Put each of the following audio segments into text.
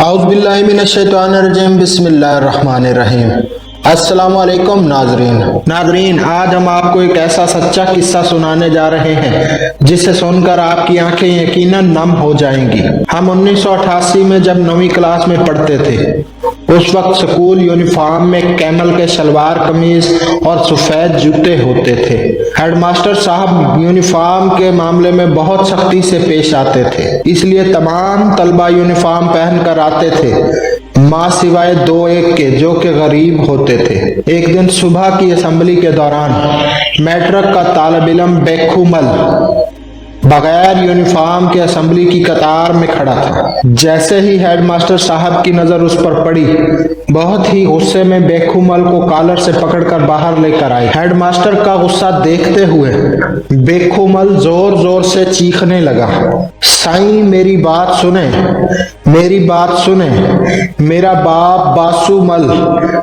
आउज़ बिल्लाहि मिनश्शैतानिर्रजीम बिस्मिल्लाहिर्रहमानिर्रहीम। अस्सलाम वालेकुम नाज़रीन, आज हम आपको एक ऐसा सच्चा किस्सा सुनाने जा रहे हैं जिसे सुनकर आपकी आंखें यकीनन नम हो जाएंगी। हम 1988 में जब 9वीं क्लास में पढ़ते थे, उस वक्त स्कूल यूनिफॉर्म में कैमल के सलवार कमीज और सफेद जूते होते थे। हेडमास्टर साहब यूनिफॉर्म के मामले में बहुत सख्ती से पेश आते थे, इसलिए तमाम तलबा यूनिफॉर्म पहनकर आते थे, माँ सिवाय दो एक के जो कि गरीब होते थे। एक दिन सुबह की असेंबली के दौरान मैट्रिक का तालिब इल्म बेखुमल बगैर यूनिफॉर्म के असेंबली की कतार में खड़ा था। जैसे ही हेडमास्टर साहब की नजर उस पर पड़ी, बहुत ही गुस्से में बेखुमल को कॉलर से पकड़कर बाहर लेकर आए। हेडमास्टर का गुस्सा देखते हुए बेखुमल जोर जोर से चीखने लगा, साईं मेरी बात सुने, मेरी बात सुने, मेरा बाप बासुमल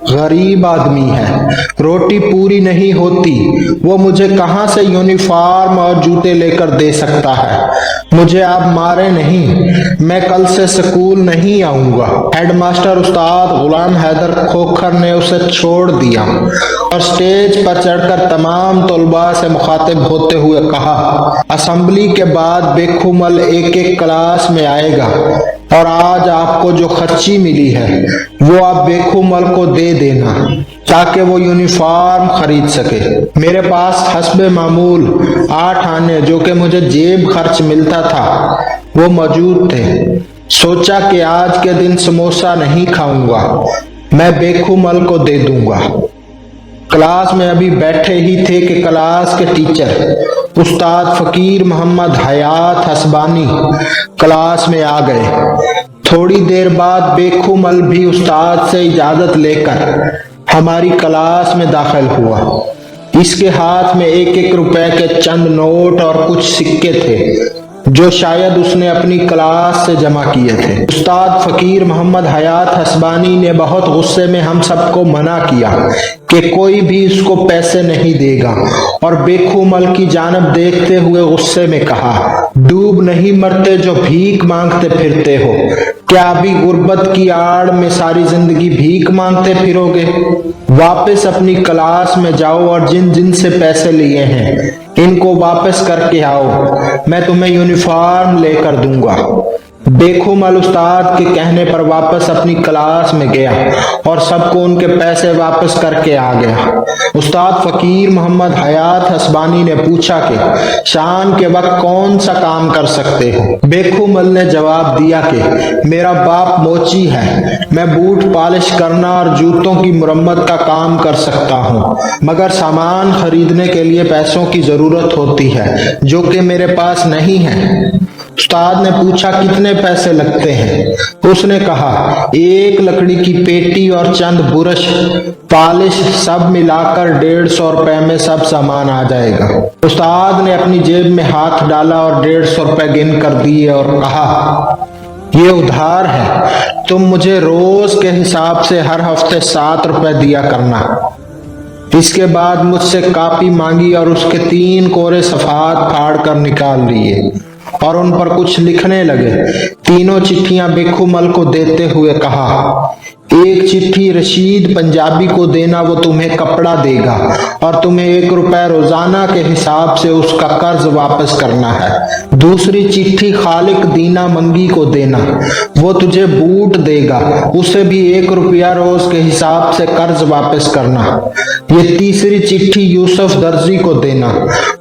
गरीब आदमी है, रोटी पूरी नहीं होती, वो मुझे कहाँ से यूनिफॉर्म और जूते लेकर दे सकता है। मुझे आप मारे नहीं, मैं कल से स्कूल नहीं आऊंगा। हेडमास्टर उस्ताद गुलाम हैदर खोखर ने उसे छोड़ दिया और स्टेज पर चढ़कर तमाम तलबा से मुखातिब होते हुए कहा, असेंबली के बाद बेखुमल एक एक क्लास में आएगा और आज आपको जो खर्ची मिली है वो आप बेखुमल को दे देना ताकि वो यूनिफॉर्म खरीद सके। मेरे पास हस्बे मामूल 8 आने जो कि मुझे जेब खर्च मिलता था वो मौजूद थे। सोचा कि आज के दिन समोसा नहीं खाऊंगा, मैं बेखुमल को दे दूंगा। क्लास में अभी बैठे ही थे कि क्लास के टीचर उस्ताद फकीर मोहम्मद हयात हसबानी क्लास में आ गए। थोड़ी देर बाद बेखुमल भी उस्ताद से इजाजत लेकर हमारी क्लास में दाखिल हुआ। इसके हाथ में 1-1 रुपए के चंद नोट और कुछ सिक्के थे जो शायद उसने अपनी क्लास से जमा किए थे। उस्ताद फकीर मोहम्मद हयात हसबानी ने बहुत गुस्से में हम सबको मना किया कि कोई भी उसको पैसे नहीं देगा और बेखुमल की जानब देखते हुए गुस्से में कहा, डूब नहीं मरते जो भीख मांगते फिरते हो, क्या अभी गुर्बत की आड़ में सारी जिंदगी भीख मांगते फिरोगे? वापस अपनी क्लास में जाओ और जिन जिन से पैसे लिए हैं इनको वापस करके आओ, मैं तुम्हें यूनिफॉर्म लेकर दूंगा। बेखुमल उस्ताद के कहने पर वापस अपनी क्लास में गया और सबको उनके पैसे वापस करके आ गया। उस्ताद फकीर मोहम्मद हयात हसबानी ने पूछा कि शाम के वक्त कौन सा काम कर सकते हो? बेखुमल ने जवाब दिया कि मेरा बाप मोची है, मैं बूट पॉलिश करना और जूतों की मुरम्मत का काम कर सकता हूँ, मगर सामान खरीदने के लिए पैसों की जरूरत होती है जो कि मेरे पास नहीं है। उस्ताद ने पूछा कितने पैसे लगते हैं? उसने कहा, एक लकड़ी की पेटी और चंद बुरश पॉलिश सब मिलाकर 150 रुपए में सब सामान आ जाएगा। उस्ताद ने अपनी जेब में हाथ डाला और 150 रुपए गिन कर दिए और कहा, ये उधार है, तुम मुझे रोज के हिसाब से हर हफ्ते 7 रुपए दिया करना। इसके बाद मुझसे कॉपी मांगी और उसके 3 कोरे सफात फाड़ कर निकाल लिए और उन पर कुछ लिखने लगे। तीनों चिट्ठियां बेखुमल को देते हुए कहा, एक चिट्ठी रशीद पंजाबी को देना, वो तुम्हें कपड़ा देगा और तुम्हें 1 रुपए रोजाना के हिसाब से उसका कर्ज वापस करना है। दूसरी चिट्ठी खालिक दीना मंगी को देना, वो तुझे बूट देगा, उसे भी 1 रुपया रोज के हिसाब से कर्ज वापस करना। ये तीसरी चिट्ठी यूसुफ दर्जी को देना,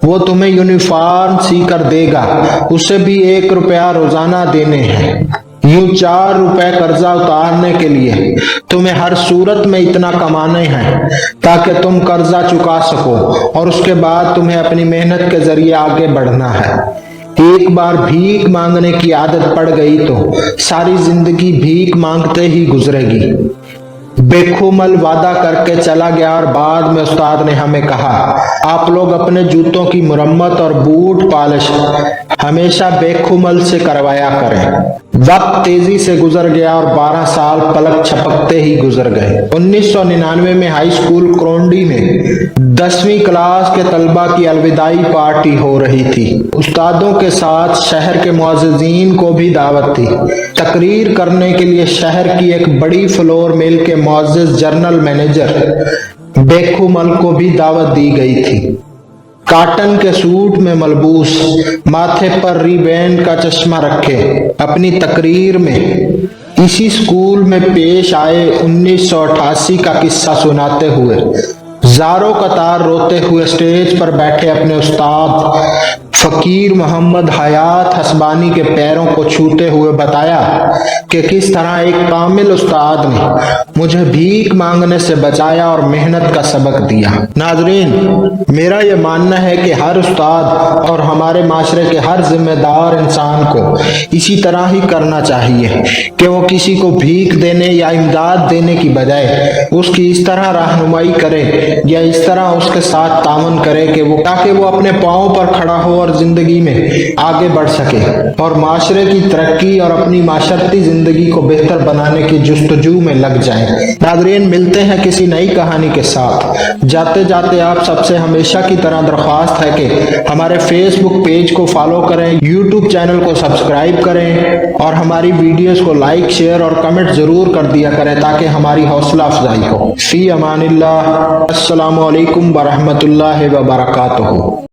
वो तुम्हें यूनिफॉर्म सी कर देगा, उसे भी 1 रुपया रोजाना देने हैं। यूं 4 रुपए कर्जा उतारने के लिए तुम्हें हर सूरत में इतना कमाने हैं ताकि तुम कर्जा चुका सको और उसके बाद तुम्हें अपनी मेहनत के जरिए आगे बढ़ना है। एक बार भीख मांगने की आदत पड़ गई तो सारी जिंदगी भीख मांगते ही गुजरेगी। बेखुमल वादा करके चला गया और बाद में उस्ताद ने हमें कहा, आप लोग अपने जूतों की मुरम्मत और बूट पॉलिश हमेशा बेखुमल से करवाया करें। वक्त तेजी से गुजर गया और 12 साल पलक झपकते ही गुजर गए। 1999 में हाई स्कूल क्रोंडी में 10वीं क्लास के तलबा की अलविदाई पार्टी हो रही थी। उस्तादों के साथ शहर के मुअज़्ज़िज़ीन को भी दावत थी। तकरीर करने के लिए शहर की एक बड़ी फ्लोर मिल के मुअज़्ज़िज़ जनरल मैनेजर बेखू मल को भी दावत दी गई थी। कॉटन के सूट में मलबूस, माथे पर रिबैन का चश्मा रखे, अपनी तकरीर में इसी स्कूल में पेश आए 1988 का किस्सा सुनाते हुए ज़ारों कतार रोते हुए स्टेज पर बैठे अपने उस्ताद फकीर मोहम्मद हयात हसबानी के पैरों को छूते हुए बताया कि किस तरह एक कामिल उस्ताद ने मुझे भीख मांगने से बचाया और मेहनत का सबक दिया। नाज़रीन, मेरा ये मानना है कि हर उस्ताद और हमारे माशरे के हर जिम्मेदार इंसान को इसी तरह ही करना चाहिए कि वो किसी को भीख देने या इमदाद देने की बजाय उसकी इस तरह रहनुमाई करे या इस तरह उसके साथ तावन करे कि वो ताकि वो अपने पाँव पर खड़ा हो और जिंदगी में आगे बढ़ सके और माशरे की तरक्की और अपनी माशरती जिंदगी को बेहतर बनाने की जुस्तजू में लग जाए। नाज़रीन, मिलते हैं किसी नई कहानी के साथ। जाते जाते आप सबसे हमेशा की तरह दरख्वास्त है कि हमारे फेसबुक पेज को फॉलो करें, यूट्यूब चैनल को सब्सक्राइब करें और हमारी वीडियोस को लाइक, शेयर और कमेंट जरूर कर दिया करें ताकि हमारी हौसला अफजाई हो। फी अमानिल्लाह। अस्सलामु अलैकुम व रहमतुल्लाहि व बरकातुहू।